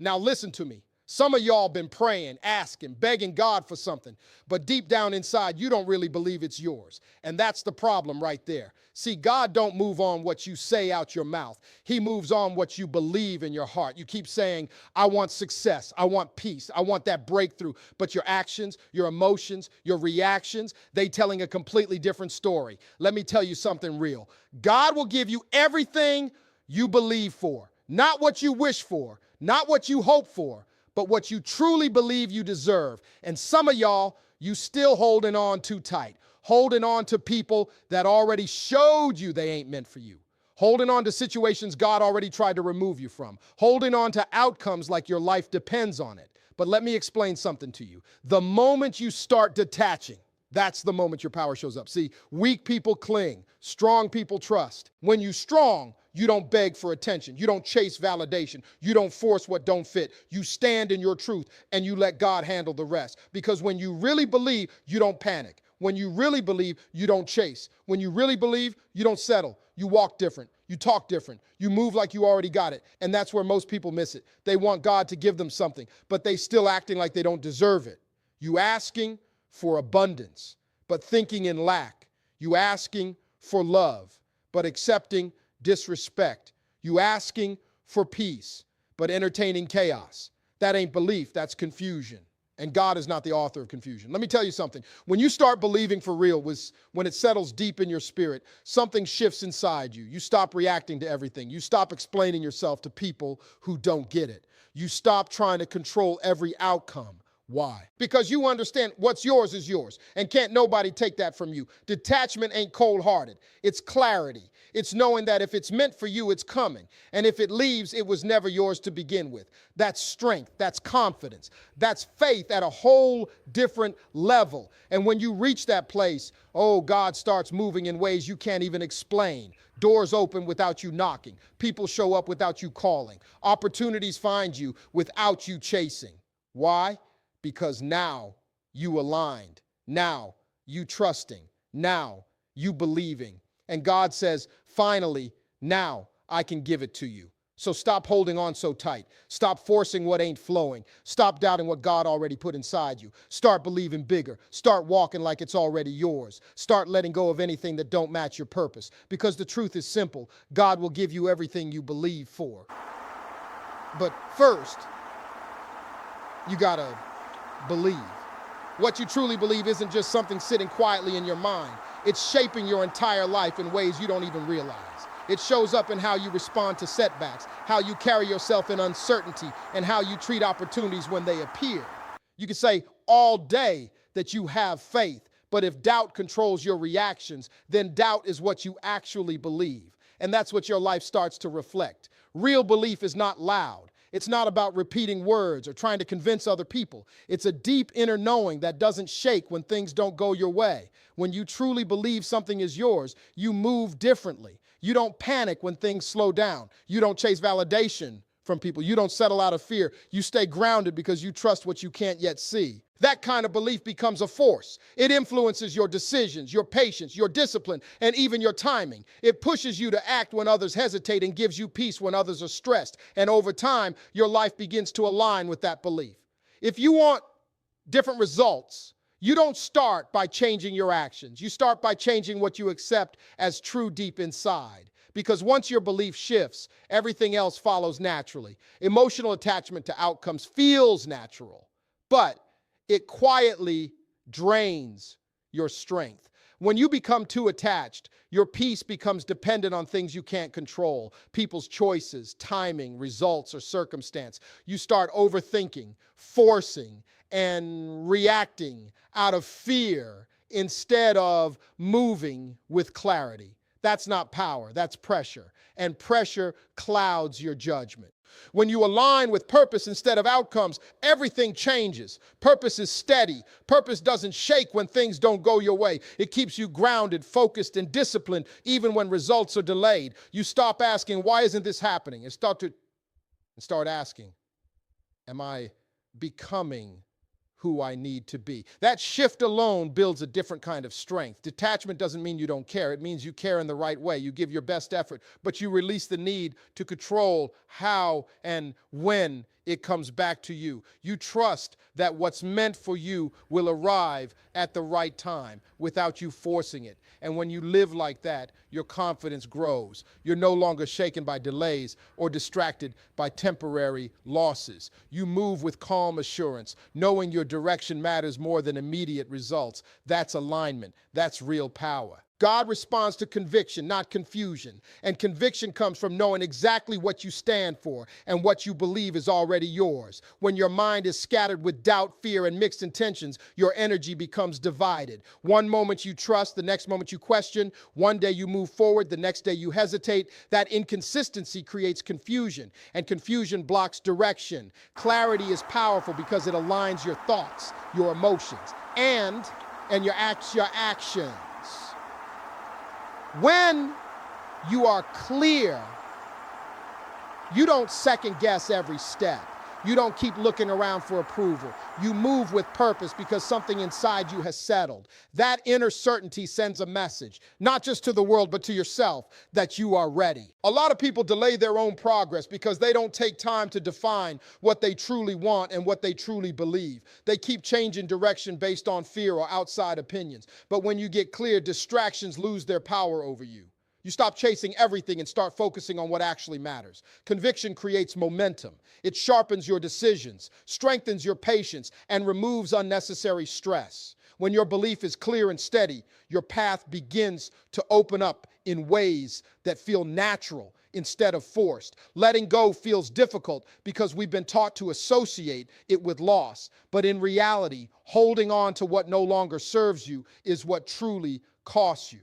Now listen to me. Some of y'all been praying, asking, begging God for something, but deep down inside, you don't really believe it's yours. And that's the problem right there. See, God don't move on what you say out your mouth. He moves on what you believe in your heart. You keep saying, I want success. I want peace. I want that breakthrough. But your actions, your emotions, your reactions, they telling a completely different story. Let me tell you something real. God will give you everything you believe for, not what you wish for, not what you hope for, but what you truly believe you deserve. And some of y'all, you still holding on too tight, holding on to people that already showed you they ain't meant for you, holding on to situations God already tried to remove you from, holding on to outcomes like your life depends on it. But let me explain something to you. The moment you start detaching, that's the moment your power shows up. See, weak people cling, strong people trust. When you're strong, you don't beg for attention. You don't chase validation. You don't force what don't fit. You stand in your truth and you let God handle the rest. Because when you really believe, you don't panic. When you really believe, you don't chase. When you really believe, you don't settle. You walk different. You talk different. You move like you already got it. And that's where most people miss it. They want God to give them something, but they still acting like they don't deserve it. You asking for abundance, but thinking in lack. You asking for love, but accepting disrespect. You asking for peace, but entertaining chaos. That ain't belief, that's confusion. And God is not the author of confusion. Let me tell you something. When you start believing for real, when it settles deep in your spirit, something shifts inside you. You stop reacting to everything. You stop explaining yourself to people who don't get it. You stop trying to control every outcome. Why? Because you understand what's yours is yours, and can't nobody take that from you. Detachment ain't cold-hearted. It's clarity. It's knowing that if it's meant for you, it's coming. And if it leaves, it was never yours to begin with. That's strength. That's confidence. That's faith at a whole different level. And when you reach that place, oh, God starts moving in ways you can't even explain. Doors open without you knocking. People show up without you calling. Opportunities find you without you chasing. Why? Because now you aligned, now you trusting, now you believing. And God says, finally, now I can give it to you. So stop holding on so tight. Stop forcing what ain't flowing. Stop doubting what God already put inside you. Start believing bigger. Start walking like it's already yours. Start letting go of anything that don't match your purpose. Because the truth is simple. God will give you everything you believe for. But first, you gotta believe. What you truly believe isn't just something sitting quietly in your mind. It's shaping your entire life in ways you don't even realize. It shows up in how you respond to setbacks, how you carry yourself in uncertainty, and how you treat opportunities when they appear. You can say all day that you have faith, but if doubt controls your reactions, then doubt is what you actually believe. And that's what your life starts to reflect. Real belief is not loud. It's not about repeating words or trying to convince other people. It's a deep inner knowing that doesn't shake when things don't go your way. When you truly believe something is yours, you move differently. You don't panic when things slow down. You don't chase validation from people. You don't settle out of fear. You stay grounded because you trust what you can't yet see. That kind of belief becomes a force. It influences your decisions, your patience, your discipline, and even your timing. It pushes you to act when others hesitate and gives you peace when others are stressed. And over time, your life begins to align with that belief. If you want different results, you don't start by changing your actions. You start by changing what you accept as true deep inside. Because once your belief shifts, everything else follows naturally. Emotional attachment to outcomes feels natural, but it quietly drains your strength. When you become too attached, your peace becomes dependent on things you can't control, people's choices, timing, results, or circumstance. You start overthinking, forcing, and reacting out of fear instead of moving with clarity. That's not power, that's pressure. And pressure clouds your judgment. When you align with purpose instead of outcomes, everything changes. Purpose is steady. Purpose doesn't shake when things don't go your way. It keeps you grounded, focused, and disciplined even when results are delayed. You stop asking, why isn't this happening? And start asking, am I becoming who I need to be? That shift alone builds a different kind of strength. Detachment doesn't mean you don't care. It means you care in the right way. You give your best effort, but you release the need to control how and when it comes back to you. You trust that what's meant for you will arrive at the right time without you forcing it. And when you live like that, your confidence grows. You're no longer shaken by delays or distracted by temporary losses. You move with calm assurance, knowing your direction matters more than immediate results. That's alignment. That's real power. God responds to conviction, not confusion. And conviction comes from knowing exactly what you stand for and what you believe is already yours. When your mind is scattered with doubt, fear, and mixed intentions, your energy becomes divided. One moment you trust, the next moment you question. One day you move forward, the next day you hesitate. That inconsistency creates confusion, and confusion blocks direction. Clarity is powerful because it aligns your thoughts, your emotions, and your actions. When you are clear, you don't second guess every step. You don't keep looking around for approval. You move with purpose because something inside you has settled. That inner certainty sends a message, not just to the world, but to yourself, that you are ready. A lot of people delay their own progress because they don't take time to define what they truly want and what they truly believe. They keep changing direction based on fear or outside opinions. But when you get clear, distractions lose their power over you. You stop chasing everything and start focusing on what actually matters. Conviction creates momentum. It sharpens your decisions, strengthens your patience, and removes unnecessary stress. When your belief is clear and steady, your path begins to open up in ways that feel natural instead of forced. Letting go feels difficult because we've been taught to associate it with loss. But in reality, holding on to what no longer serves you is what truly costs you.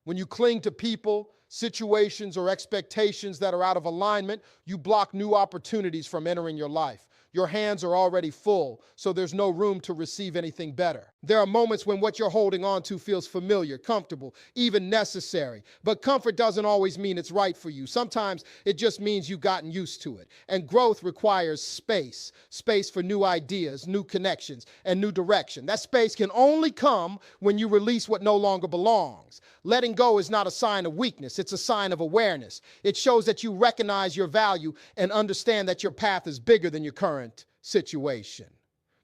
When you cling to people, situations, or expectations that are out of alignment, you block new opportunities from entering your life. Your hands are already full, so there's no room to receive anything better. There are moments when what you're holding on to feels familiar, comfortable, even necessary. But comfort doesn't always mean it's right for you. Sometimes it just means you've gotten used to it. And growth requires space. Space for new ideas, new connections, and new direction. That space can only come when you release what no longer belongs. Letting go is not a sign of weakness. It's a sign of awareness. It shows that you recognize your value and understand that your path is bigger than your current situation.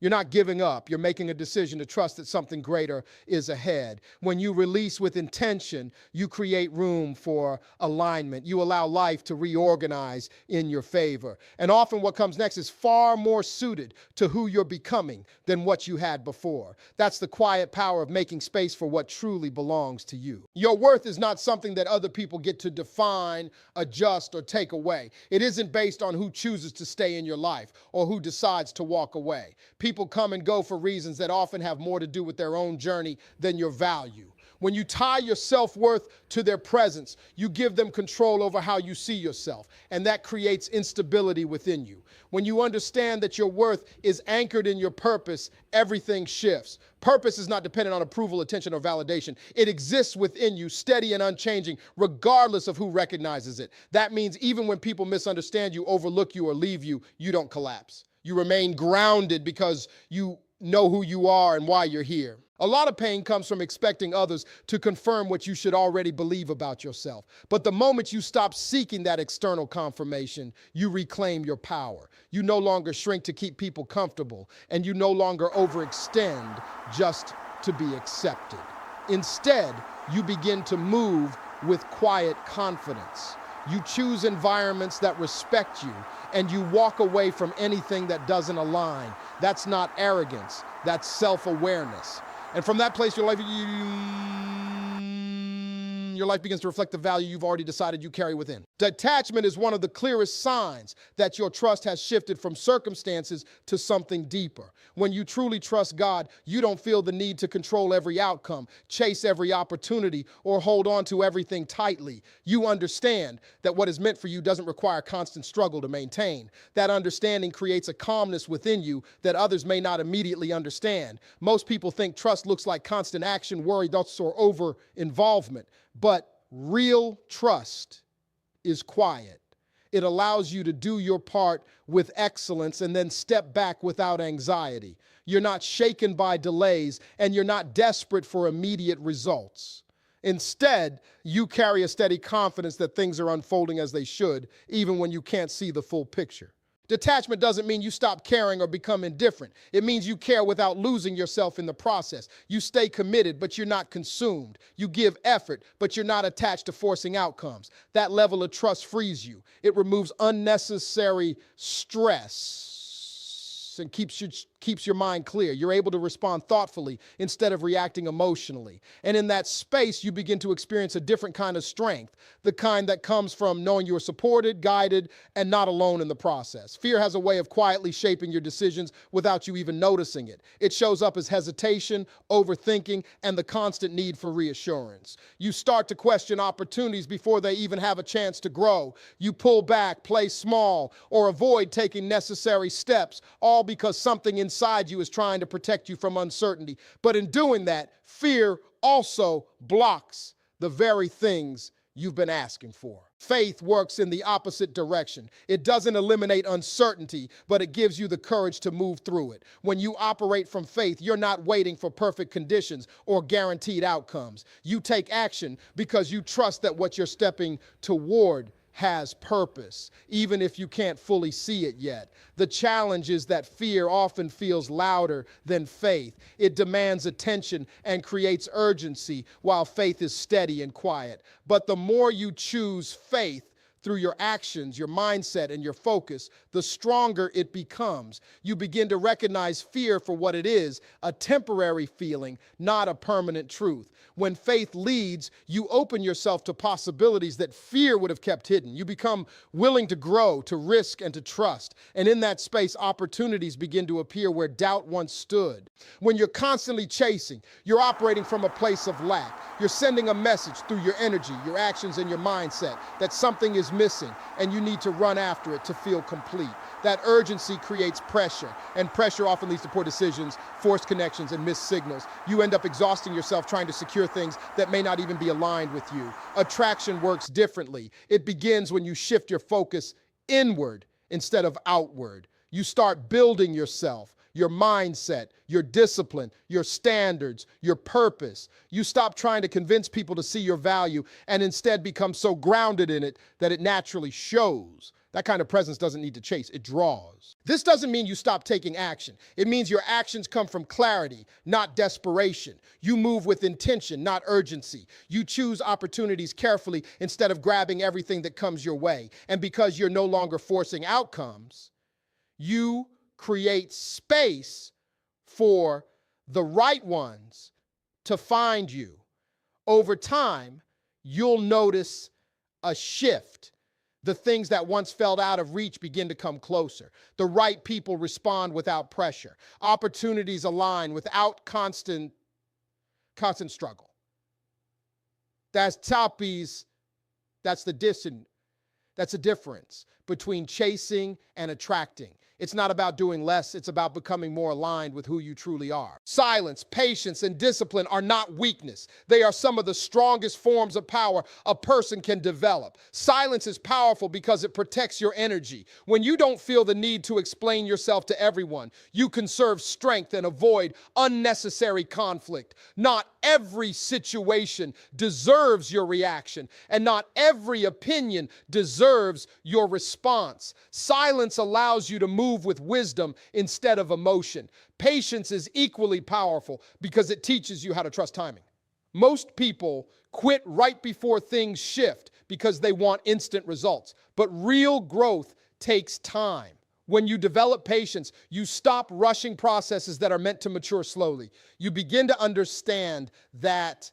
You're not giving up. You're making a decision to trust that something greater is ahead. When you release with intention, you create room for alignment. You allow life to reorganize in your favor. And often what comes next is far more suited to who you're becoming than what you had before. That's the quiet power of making space for what truly belongs to you. Your worth is not something that other people get to define, adjust, or take away. It isn't based on who chooses to stay in your life or who decides to walk away. People come and go for reasons that often have more to do with their own journey than your value. When you tie your self-worth to their presence, you give them control over how you see yourself, and that creates instability within you. When you understand that your worth is anchored in your purpose, everything shifts. Purpose is not dependent on approval, attention, or validation. It exists within you, steady and unchanging, regardless of who recognizes it. That means even when people misunderstand you, overlook you, or leave you, you don't collapse. You remain grounded because you know who you are and why you're here. A lot of pain comes from expecting others to confirm what you should already believe about yourself. But the moment you stop seeking that external confirmation, you reclaim your power. You no longer shrink to keep people comfortable, and you no longer overextend just to be accepted. Instead, you begin to move with quiet confidence. You choose environments that respect you, and you walk away from anything that doesn't align. That's not arrogance, that's self-awareness. And from that place, your life begins to reflect the value you've already decided you carry within. Detachment is one of the clearest signs that your trust has shifted from circumstances to something deeper. When you truly trust God, you don't feel the need to control every outcome, chase every opportunity, or hold on to everything tightly. You understand that what is meant for you doesn't require constant struggle to maintain. That understanding creates a calmness within you that others may not immediately understand. Most people think trust looks like constant action, worry, thoughts, or over-involvement. But real trust is quiet. It allows you to do your part with excellence and then step back without anxiety. You're not shaken by delays, and you're not desperate for immediate results. Instead, you carry a steady confidence that things are unfolding as they should, even when you can't see the full picture. Detachment doesn't mean you stop caring or become indifferent. It means you care without losing yourself in the process. You stay committed, but you're not consumed. You give effort, but you're not attached to forcing outcomes. That level of trust frees you. It removes unnecessary stress and keeps your mind clear. You're able to respond thoughtfully instead of reacting emotionally. And in that space, you begin to experience a different kind of strength, the kind that comes from knowing you're supported, guided, and not alone in the process. Fear has a way of quietly shaping your decisions without you even noticing it. It shows up as hesitation, overthinking, and the constant need for reassurance. You start to question opportunities before they even have a chance to grow. You pull back, play small, or avoid taking necessary steps, all because something inside you is trying to protect you from uncertainty. But in doing that, fear also blocks the very things you've been asking for. Faith works in the opposite direction. It doesn't eliminate uncertainty, but it gives you the courage to move through it. When you operate from faith, you're not waiting for perfect conditions or guaranteed outcomes. You take action because you trust that what you're stepping toward has purpose, even if you can't fully see it yet. The challenge is that fear often feels louder than faith. It demands attention and creates urgency, while faith is steady and quiet. But the more you choose faith through your actions, your mindset, and your focus, the stronger it becomes. You begin to recognize fear for what it is, a temporary feeling, not a permanent truth. When faith leads, you open yourself to possibilities that fear would have kept hidden. You become willing to grow, to risk, and to trust. And in that space, opportunities begin to appear where doubt once stood. When you're constantly chasing, you're operating from a place of lack. You're sending a message through your energy, your actions, and your mindset that something is missing, and you need to run after it to feel complete. That urgency creates pressure, and pressure often leads to poor decisions, forced connections, and missed signals. You end up exhausting yourself trying to secure things that may not even be aligned with you. Attraction works differently. It begins when you shift your focus inward instead of outward. You start building yourself, your mindset, your discipline, your standards, your purpose. You stop trying to convince people to see your value and instead become so grounded in it that it naturally shows. That kind of presence doesn't need to chase, it draws. This doesn't mean you stop taking action. It means your actions come from clarity, not desperation. You move with intention, not urgency. You choose opportunities carefully instead of grabbing everything that comes your way. And because you're no longer forcing outcomes, you create space for the right ones to find you. Over time, you'll notice a shift. The things that once felt out of reach begin to come closer. The right people respond without pressure. Opportunities align without constant struggle. That's the difference between chasing and attracting. It's not about doing less, it's about becoming more aligned with who you truly are. Silence, patience, and discipline are not weakness. They are some of the strongest forms of power a person can develop. Silence is powerful because it protects your energy. When you don't feel the need to explain yourself to everyone, you conserve strength and avoid unnecessary conflict. Not every situation deserves your reaction, and not every opinion deserves your response. Silence allows you to move with wisdom instead of emotion. Patience is equally powerful because it teaches you how to trust timing. Most people quit right before things shift because they want instant results, but real growth takes time. When you develop patience, you stop rushing processes that are meant to mature slowly. You begin to understand that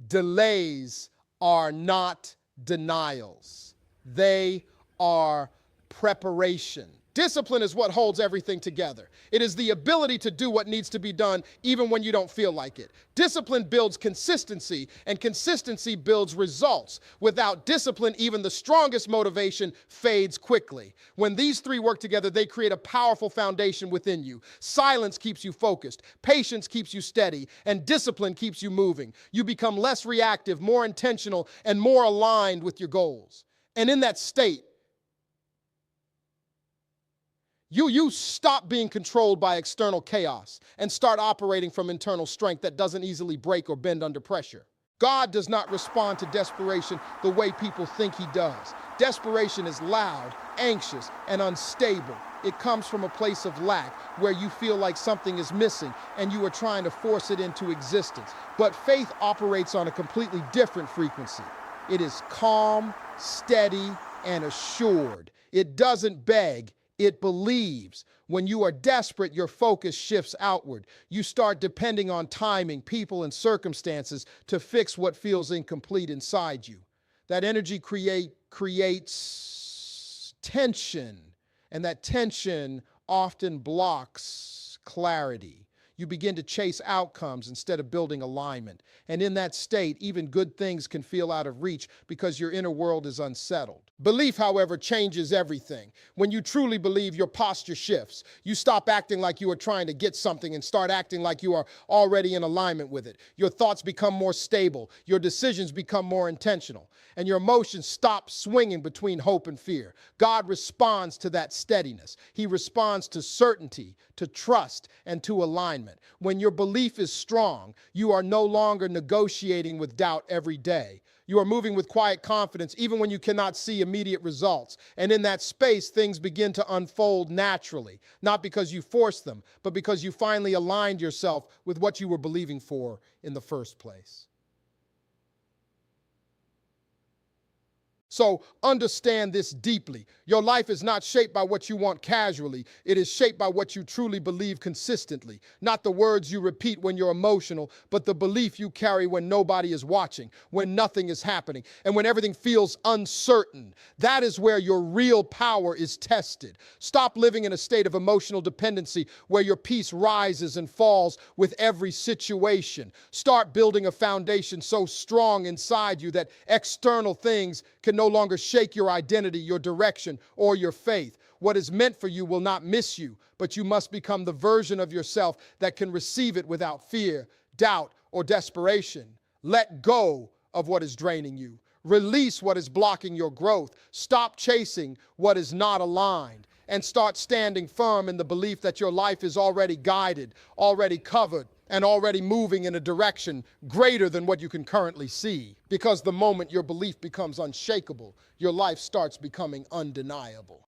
delays are not denials. They are preparation. Discipline is what holds everything together. It is the ability to do what needs to be done even when you don't feel like it. Discipline builds consistency, and consistency builds results. Without discipline, even the strongest motivation fades quickly. When these three work together, they create a powerful foundation within you. Silence keeps you focused, patience keeps you steady, and discipline keeps you moving. You become less reactive, more intentional, and more aligned with your goals. And in that state, you stop being controlled by external chaos and start operating from internal strength that doesn't easily break or bend under pressure. God does not respond to desperation the way people think he does. Desperation is loud, anxious, and unstable. It comes from a place of lack where you feel like something is missing and you are trying to force it into existence. But faith operates on a completely different frequency. It is calm, steady, and assured. It doesn't beg, it believes. When you are desperate, your focus shifts outward. You start depending on timing, people, and circumstances to fix what feels incomplete inside you. That energy creates tension, and that tension often blocks clarity. You begin to chase outcomes instead of building alignment. And in that state, even good things can feel out of reach because your inner world is unsettled. Belief, however, changes everything. When you truly believe, your posture shifts. You stop acting like you are trying to get something and start acting like you are already in alignment with it. Your thoughts become more stable. Your decisions become more intentional. And your emotions stop swinging between hope and fear. God responds to that steadiness. He responds to certainty, to trust, and to alignment. When your belief is strong, you are no longer negotiating with doubt every day. You are moving with quiet confidence even when you cannot see immediate results. And in that space, things begin to unfold naturally, not because you forced them, but because you finally aligned yourself with what you were believing for in the first place. So understand this deeply. Your life is not shaped by what you want casually. It is shaped by what you truly believe consistently. Not the words you repeat when you're emotional, but the belief you carry when nobody is watching, when nothing is happening, and when everything feels uncertain. That is where your real power is tested. Stop living in a state of emotional dependency where your peace rises and falls with every situation. Start building a foundation so strong inside you that external things can no longer shake your identity, your direction, or your faith. What is meant for you will not miss you, but you must become the version of yourself that can receive it without fear, doubt, or desperation. Let go of what is draining you. Release what is blocking your growth. Stop chasing what is not aligned, and start standing firm in the belief that your life is already guided, already covered, and already moving in a direction greater than what you can currently see. Because the moment your belief becomes unshakable, your life starts becoming undeniable.